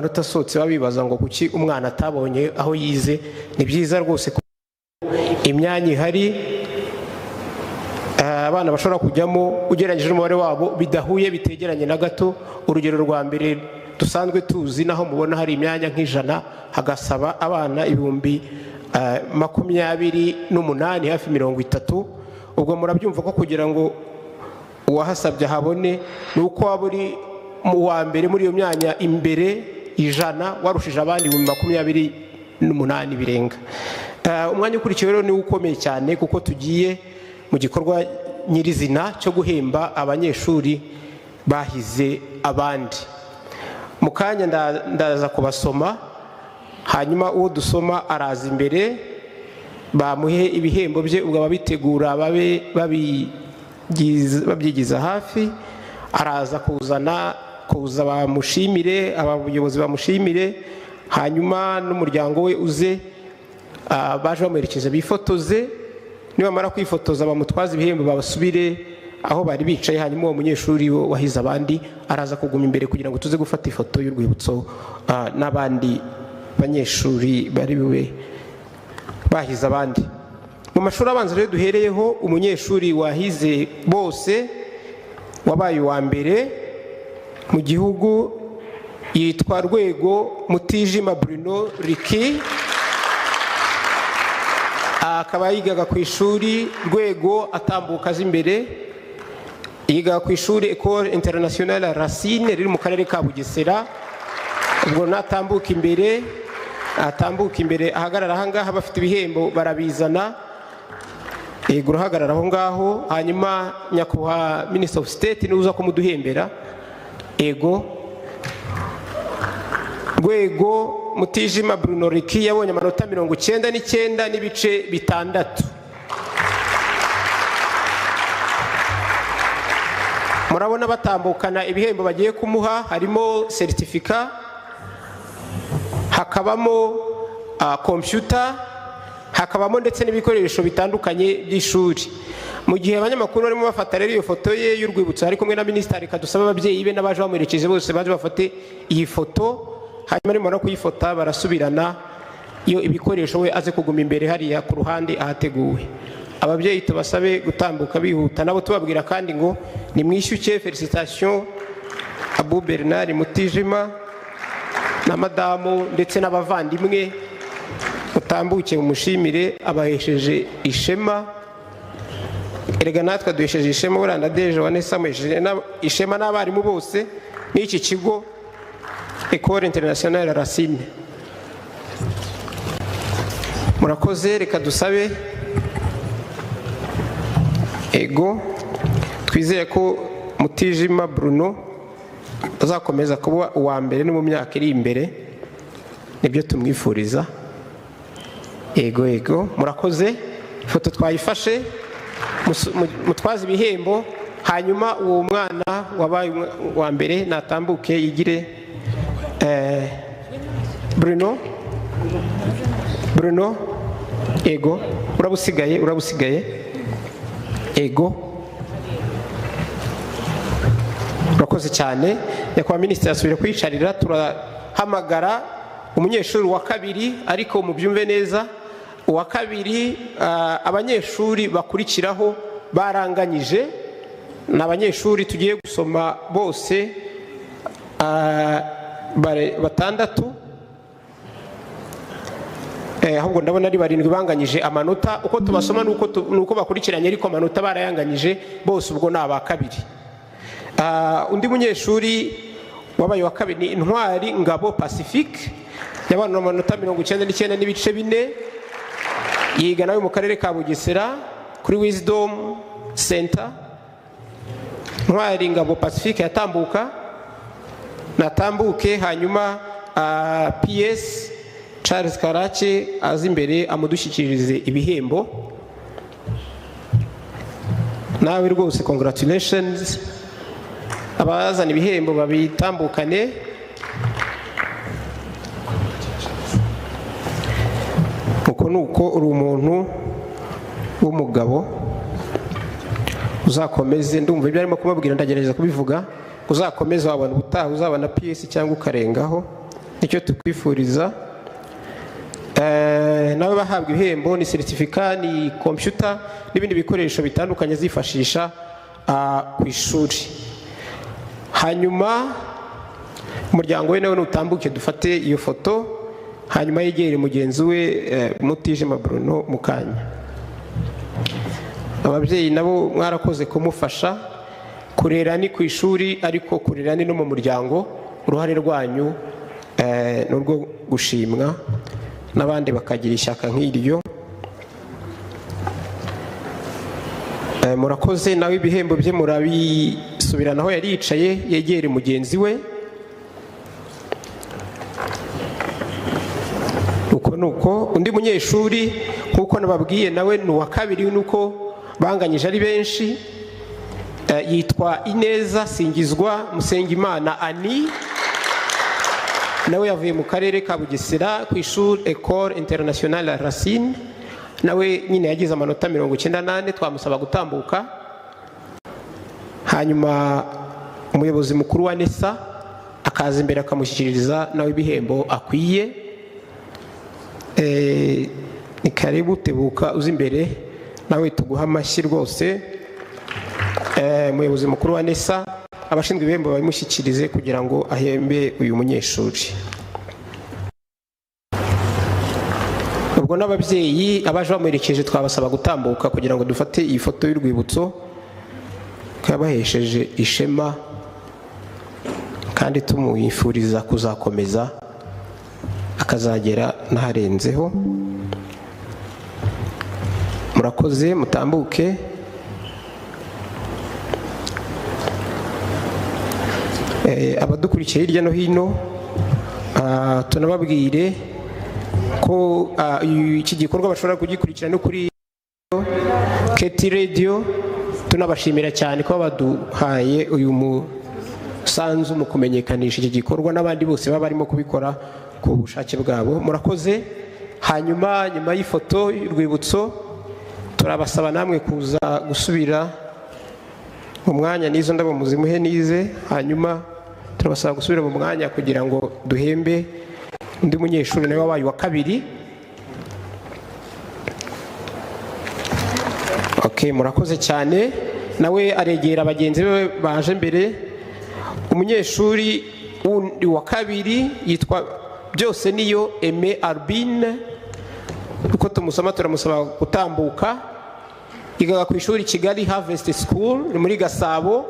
Rutasotse babibaza ngo kuki umwana atabonye aho yize. Ni byiza rwose ko imyanya ihari abana bashobora kujyamo ugereranyije n'umubare wabo bidahuye bitegeranye na gato. Urugero rwa mbere dusanzwe tuzi naho mubona hari imyanya nk'ijana hagasaba abana 28,000 hafi 30. Ubwo murabyumva ko kugira ngo uwahasabye habone nuko waburi mu wa mbere muri iyo myanya imbere ijana warushije abandi 28 birenga. Umwanya ukurikiye rero ni ukomeye cyane kuko tugiye mu gikorwa nyirizina cyo guhemba abanyeshuri bahize abandi. Mu kanya ndaza kubasoma, hanyuma uwo dusoma araza imbere bamuhe ibihembo bye, ubwo ababitegura babe babyigiza hafi. Araza kuza bamushimire, abayobozi bamushimire, hanyuma n'umuryango we uze baje bamuherekeza bifotoze. Nibamara kwifotoza bamutwaza ibihembo babasubire aho bari bicaye. Hanyuma uwo munyeshuri wahize abandi araza kuguma imbere kugira ngo tuze gufata ifoto y'urwibutso n'abandi banyeshuri bari bube bahize abandi. Mu mashuri abanza rero duhereyeho, umunyeshuri wahize bose wabaye wa mbere mu gihugu yitwa Rwego Mutijima Bruno Riki. Akaba yigaga ku ishuri Rwego atambuka imbere, yigaga ku ishuri École Internationale Racine riri mu karere ka Bugesera. Ubwo natambuka imbere ahagarara ahangaha, bafite ibihembo barabizana. Yego urahagarara aho ngaho, hanyuma nyakubahwa Minister of State niuza kumuduhembera. Ego Rwego Mutijima Bruno Riki yabonye amanota 99 n'ibice 6. Murabona batambukana ibihembo bagiye kumuha, harimo certificate, hakabamo computer, hakabamo ndetse n'ibikoresho bitandukanye by'ishuri. Mu gihe abanyamakuru barimo bafata rero iyo foto ye y'urwibutso, hari kumwe na ministeri, kadusaba ababyeyi be n'abaje bamuherekeje bose baje bafate iyi foto. Hanyuma nimara kuyifota barasubirana, iyo ibikoresho we aze kuguma imbere hariya ku ruhande ahateguwe. Ababyeyi tubasabe gutambuka bihuta, nabo tubabwira kandi ngo nimwishyuke. Felicitation Abu Bernard Mutijima na madamu ndetse n'abavandimwe, mutambuke mumushimire, abahesheje ishema. Erega natwe duhesheje ishema, buranda Deje Vanessa muhesheje ishema n'abarimu bose n'iki kigo École Internationale Racine. Murakoze, reka dusabe. Ego twizeye ko Mutijima Bruno azakomeza kuba uwa mbere no mu myaka iri imbere, nibyo tumwifuriza. Ego murakoze. Ifoto twayifashe, mutwaza ibihembo, hanyuma uwo mwana wabaye wa mbere natambuke yigire. Bruno ego urabusigaye. Ego urakoze cyane. Nyakubahwa Minisitiri asubire kwicarira. Turahamagara umunyeshuri wa kabiri, ariko mubyumve neza, uwa kabiri abanyeshuri bakurikiraho baranganyije. N'abanyeshuri tugiye gusoma bose 6, ahubwo ndabona ari 7 banganyije amanota. Uko tubasoma nuko bakurikiranye, ariko amanota barayanganyije bose, ubwo ni aba kabiri. Undi munyeshuri wabaye wa kabiri ni Intwari Ngabo Pacifique, yabana amanota 99 n'ibice 4. Yiga nawe mu karere ka Bugesera kuri Wisdom Center. Intwari Ngabo Pacifique natambuke, hanyuma PS Charles Karache azi imbere amudushyikirize ibihembo. Nawe rwose congratulations. Abazana ibihembo babitambukane. Nuko uri umuntu w'umugabo, uzakomeze. Ndumva ibyo arimo kubabwira, ndagerageza kubivuga. Uzakomeza wabona ubutaha, uzabona PS cyangwa ukarengaho. nicyo tukwifuriza. Nawe bahabwa ibihembo ni certificate, ni computer n'ibindi bikoresho bitandukanye zifashisha ku ishuri. Hanyuma umuryango we nawe nutambuke dufate iyo foto, hanyuma yegere mugenzi we Mutijima Bruno mukanya. Ababyeyi nabo mwarakoze kumufasha. Kurera ni ku ishuri ariko kurera ni no mu muryango. Uruhare rwanyu n'urwo gushimwa n'abandi bakagira ishyaka nk'iryo. Murakoze. Nawe ibihembo bye murabisubiranaho yari yicaye, yegere mugenzi we. Nuko undi munyeshuri nkuko nababwiye nawe ni uwa kabiri, nuko banganyije ari benshi. Yitwa Ineza Singizwa Musengimana Ani, nawe yavuye mu karere ka Bugesera ku ishuri École Internationale Racine. Nawe nyine yagize amanota 98, twamusaba gutambuka. Hanyuma umuyobozi mukuru wa NESA akaza imbere akamushyikiriza nawe ibihembo akwiye. Ni karibu tebuka uzi imbere nawe tuguha amashyi rwose. Umuyobozi mukuru wa NESA, abashinzwe ibihembo babimushyikirize kugira ngo ahembe uyu munyeshuri. Ubwo n'ababyeyi abaje bamuherekeje twabasaba gutambuka kugira ngo dufate iyi foto y'urwibutso, kabahesheje ishema kandi tumwifuriza kuzakomeza akazagera n'aharenzeho. Murakoze, mutambuke. Abadukurikiye hirya no hino tunababwire ko iki gikorwa bashobora kugikurikira no kuri Keti Radio. Tunabashimira cyane ko baduhaye uyu musanzu mu kumenyekanisha iki gikorwa, n'abandi bose baba barimo kubikora ku bushake bwabo. Murakoze. Hanyuma nyuma y'ifoto y'urwibutso turabasaba namwe kuza gusubira mu mwanya, n'izo ndabo muzimuhe nize. Hanyuma turabasaba gusubira mu mwanya kugira ngo duhembe undi munyeshuri nawe wabaye wa kabiri. Okay, murakoze cyane. Nawe aregera bagenzi be baje mbere. Umunyeshuri wundi wa kabiri yitwa Byose niyo Aime Albine. Uko tumusoma turamusaba gutambuka. Yigaga ku ishuri Kigali Harvest School ni muri Gasabo.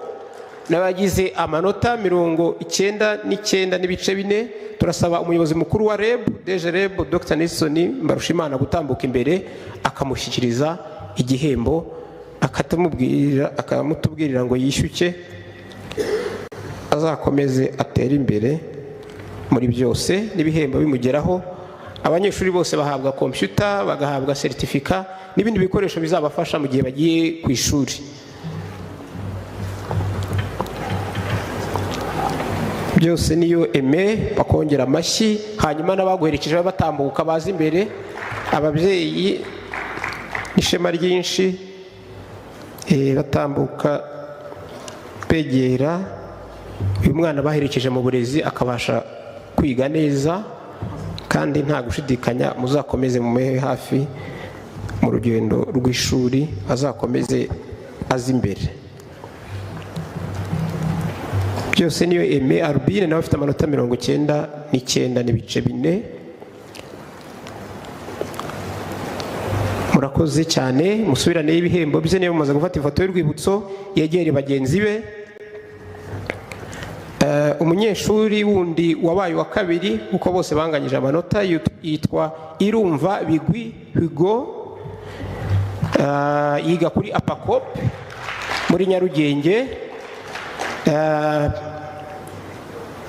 Nabagize amanota 99 n'ibice 4. Turasaba umuyobozi mukuru wa REB, DG REB Dr. Nelson Mbarushimana gutambuka imbere akamushyikiriza igihembo, akamutubwirira ngo yishyuke azakomeze atera imbere muri byose n'ibihembo bimugeraho. Abanyeshuri bose bahabwa computer, bagahabwa certificate n'ibindi bikoresho bizabafasha mu gihe bagiye ku ishuri. Byose niyo Aime, bakongera amashyi. Hanyuma n'abaguherekeje batambuka baza imbere. Ababyeyi ishema ryinshi batambuka begera uyu mwana baherekeje mu burezi akabasha kwiga neza, kandi nta gushidikanya muzakomeze mumuhe hafi mu rugendo rw'ishuri, azakomeze azi imbere. Byose niyo Aime Albine nawe afite amanota 99 n'ibice 4. Murakoze cyane. Musubirane y'ibihembo bye. Niyo mumaze gufata ifoto y'urwibutso yegere bagenzi be. Umunyeshuri wundi wabaye wa kabiri uko bose banganyije amanota yitwa Irumva Bigwi Hugo. Yiga kuri Apacop muri Nyarugenge.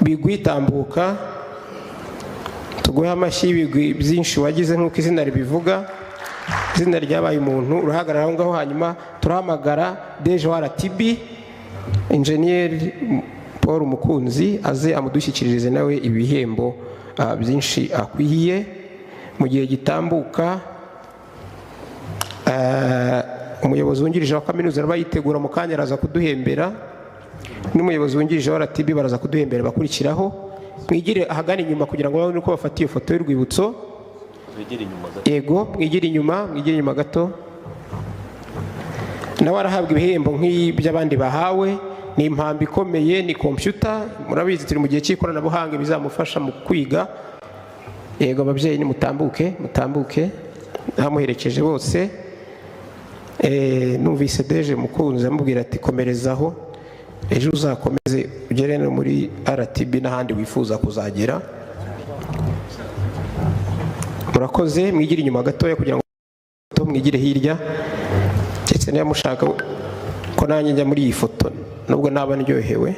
Bigwi tambuka tuguhe amashyi. Bigwi byinshi wagize nk'uko izina ribivuga. Izina ryabaye umuntu urahagarara aho ngaho. Hanyuma turahamagara DG wa RTB Engineer Paul Mukunzi aze amudushyikiririze nawe ibihembo byinshi akwiye. Mu gihe gitambuka umuyobozi wungirije wa kaminuza arabayitegura mu kanya araza kuduhembera, n'umuyobozi wungirije wa RTB baraza kuduhembera bakurikiraho. mwigire ahagana inyuma kugira ngo babone uko bafata iyo foto y'urwibutso. Yego, mwigire inyuma gato. Nawe arahabwa ibihembo nk'iby'abandi bahawe. Ni impamvu ikomeye, ni computer, murabizi turi mu gihe cy'ikoranabuhanga bizamufasha mu kwiga. Yego ababyeyi ni mutambuke amuherekeje bose. Numvise deje mukunze amubwira ati komerezaho, ejo uzakomeze ugere no muri RTB n'ahandi wifuza kuzagera. Murakoze, mwigire inyuma gatoya kugira ngo mwigire hirya. Ndetse niba mushaka ko nanjye njya muri iyi foto nubwo naba ndyohewe.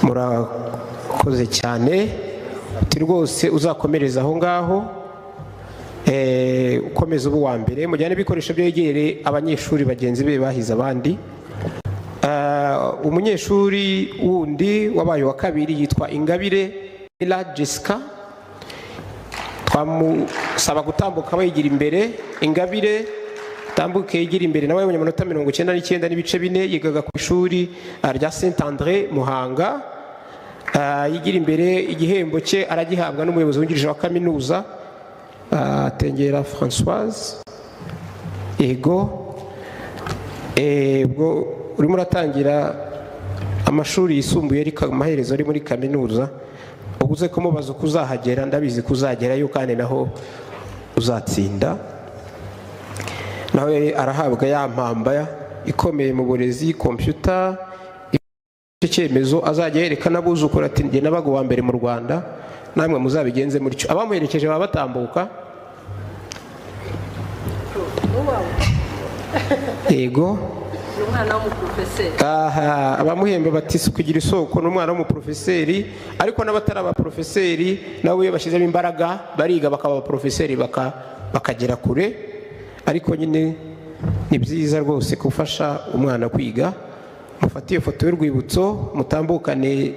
Murakoze cyane, uti rwose uzakomereza aho ngaho, ukomeza ubu wa mbere. Mujyane ibikoresho byegere abanyeshuri bagenzi be bahize abandi. Umunyeshuri wundi wabaye wa kabiri yitwa Ingabire Ella Jessica, twamusaba gutambuka bayigira imbere. Ingabire tambuke yigira imbere, nawe yabonye amanota 99 n'ibice 4, yigaga ku ishuri rya Saint André Muhanga. Yigira imbere, igihembo cye aragihabwa n'umuyobozi wungirije wa kaminuza Tengera Françoise. Yego, ubwo urimo uratangira amashuri yisumbuye ariko amaherezo ari muri kaminuza, uguze kumubaza uko uzahagera, ndabizi kuzagerayo kandi naho uzatsinda. Nawe arahabwa ya mpamba ikomeye mu burezi, computer, icyemezo azajya yerekana abuzukuru ati njye nabaga uwa mbere mu Rwanda, namwe muzabigenze mutyo. Abamuherekeje baba batambuka. Yego, umwana w'umuprofeseri. Abamuhemba bati kugira isoko n'umwana w'umuprofeseri, ariko n'abatari abaprofeseri nabo iyo bashyizemo imbaraga bariga bakaba abaprofeseri bakagera kure. Ariko nyine ni byiza rwose gufasha umwana kwiga. Mufate iyo foto y'urwibutso, mutambukane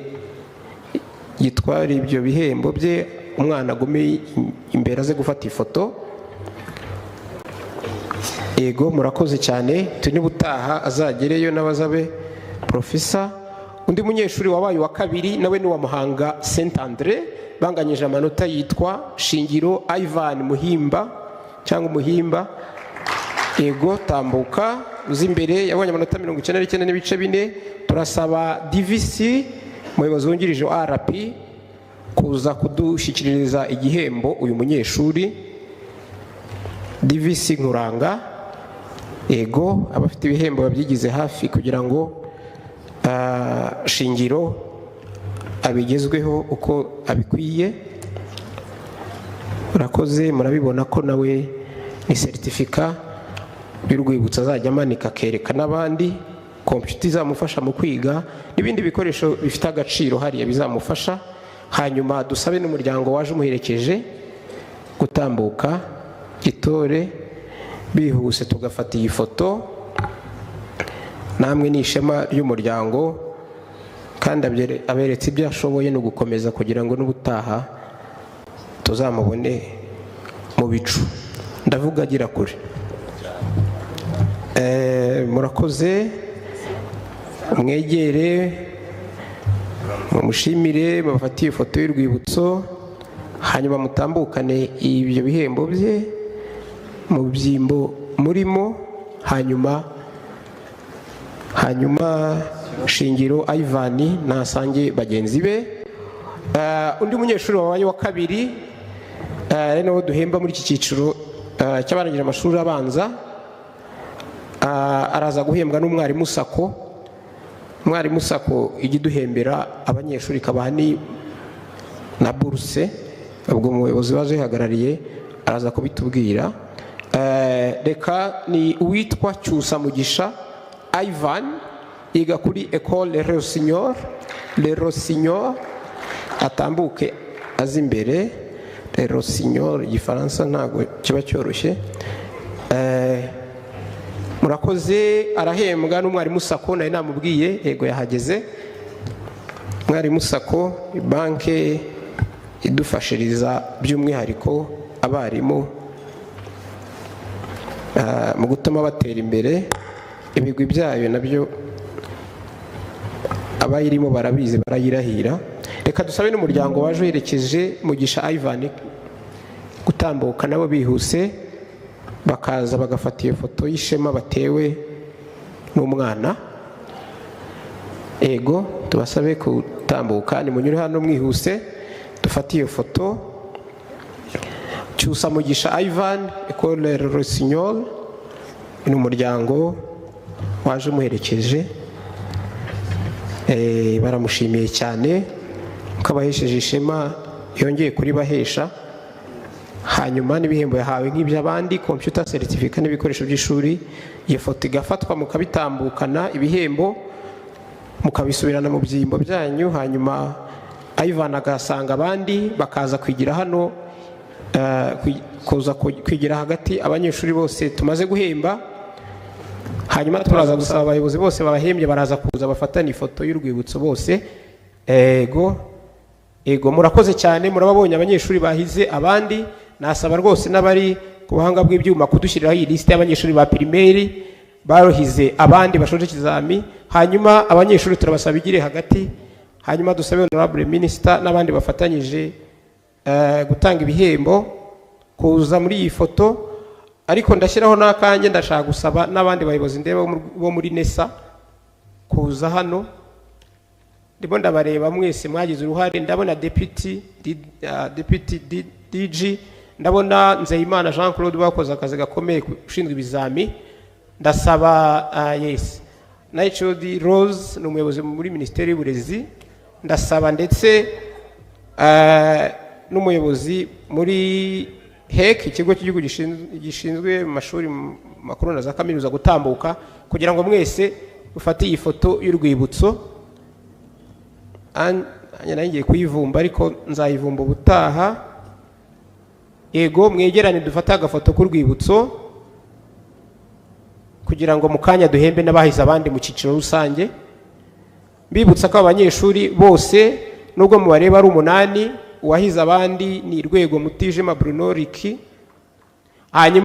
yitwara ibyo bihembo bye, umwana agume imbere aze gufata ifoto. Yego, murakoze cyane, tuni butaha azagereyo n'abazabe profesa. Undi munyeshuri wabaye wa kabiri nawe ni wa Muhanga Saint André, banganyije amanota, yitwa Shingiro Ivan Muhimba cyangwa Muhimba. Yego, tambuka uzi imbere, yabonye amanota 99 n'ibice 4. Turasaba DVC, umuyobozi wungirije wa RP, kuza kudushyikiriza igihembo uyu munyeshuri. DVC Nkuranga. Yego, abafite ibihembo babyigize hafi kugira ngo Shingiro abigezweho uko abikwiye. Murakoze, murabibona ko nawe ni certificate y'urwibutso azajya amanika akereka n'abandi. Computer izamufasha mu kwiga n'ibindi bikoresho bifite agaciro hariya bizamufasha. Hanyuma dusabe n'umuryango waje umuherekeje gutambuka gitore bihuse tugafata iyi foto. Namwe ni ishema ry'umuryango kandi aberetse ibyo ashoboye no gukomeza kugira ngo n'ubutaha tuzamubone mu bicu, ndavuga agira kure. Murakoze, mwegere mumushimire, bafatiye ifoto y'urwibutso, hanyuma mutambukane ibyo bihembo bye mu byimbo murimo. Hanyuma Shingiro Ivan nasange bagenzi be. Undi munyeshuri wabaye wa kabiri rero duhemba muri iki cyiciro cy'abarangije amashuri abanza, araza guhembwa n'umwarimu sako. Umwarimu sako igiduhembera abanyeshuri kabaha ni na buruse, ubwo umuyobozi waje yihagarariye araza kubitubwira. Reka ni uwitwa Cyusa Mugisha Ivan, yiga kuri École Le Rossignol, atambuke azi imbere. Le Rossignol igifaransa ntabwo kiba cyoroshye. Murakoze, arahembwa n'umwarimu sako nari namubwiye. Yego, yahageze. Mwarimu sako banke idufashiriza by'umwihariko abarimu mu gutuma batera imbere. Ibigwi byayo nabyo abayirimo barabizi barayirahira. Reka dusabe n'umuryango waje uherekeje Mugisha Ivan gutambuka nabo bihuse bakaza bagafata iyo foto y'ishema batewe n'umwana. Ego tubasabe kutambuka, ni munyure hano mwihuse dufate iyo foto. Cyusa Mugisha Ivan Ecole Rossignol ni umuryango waje umuherekeje. Baramushimiye cyane ko abahesheje ishema yongeye kuri bahesha, hanyuma n'ibihembo yahawe nk'iby'abandi, computer certificate n'ibikoresho by'ishuri. Iyo foto igafatwa mukabitambukana ibihembo mukabisubirana mu byimbo byanyu, hanyuma Ivan agasanga abandi bakaza kwigira hano, kuza kwigira hagati abanyeshuri bose tumaze guhemba. Hanyuma turaza gusaba abayobozi bose babahembye baraza kuza bafatana ifoto y'urwibutso bose. Ego murakoze cyane, murababonye abanyeshuri bahize abandi. Nasaba rwose n'abari ku buhanga bw'ibyuma kudushyiriraho iyi liste y'abanyeshuri ba primaire barohize abandi bashoje ikizami, hanyuma abanyeshuri turabasaba igire hagati, hanyuma dusabe honorable minister n'abandi bafatanyije gutanga ibihembo kuza muri iyi foto. Ariko ndashyiraho n'akanje, ndashaka gusaba n'abandi bayobozi ndeba bo muri NESA kuza hano. Ndimo ndabareba mwese mwagize uruhare, ndabona deputy DG, ndabona Nzeyimana Jean Claude bakoze akazi gakomeye ushinzwe ibizami. Ndasaba yes na HOD Rose ni umuyobozi muri Minisiteri y'Uburezi. Ndasaba ndetse n'umuyobozi muri HEC, ikigo cy'igihugu gishinzwe amashuri makuru na za kaminuza, gutambuka kugira ngo mwese ufate iyi foto y'urwibutso. Nanjye ngiye kuyivumba ariko nzayivumba ubutaha. Yego mwegerane dufate agafoto k'urwibutso kugira ngo mukanya duhembe n'abahize abandi mu cyiciro rusange. Mbibutsa ko abanyeshuri bose nubwo mubareba ari 8, uwahize abandi ni Rwego Mutijima Bruno Riki. Hanyuma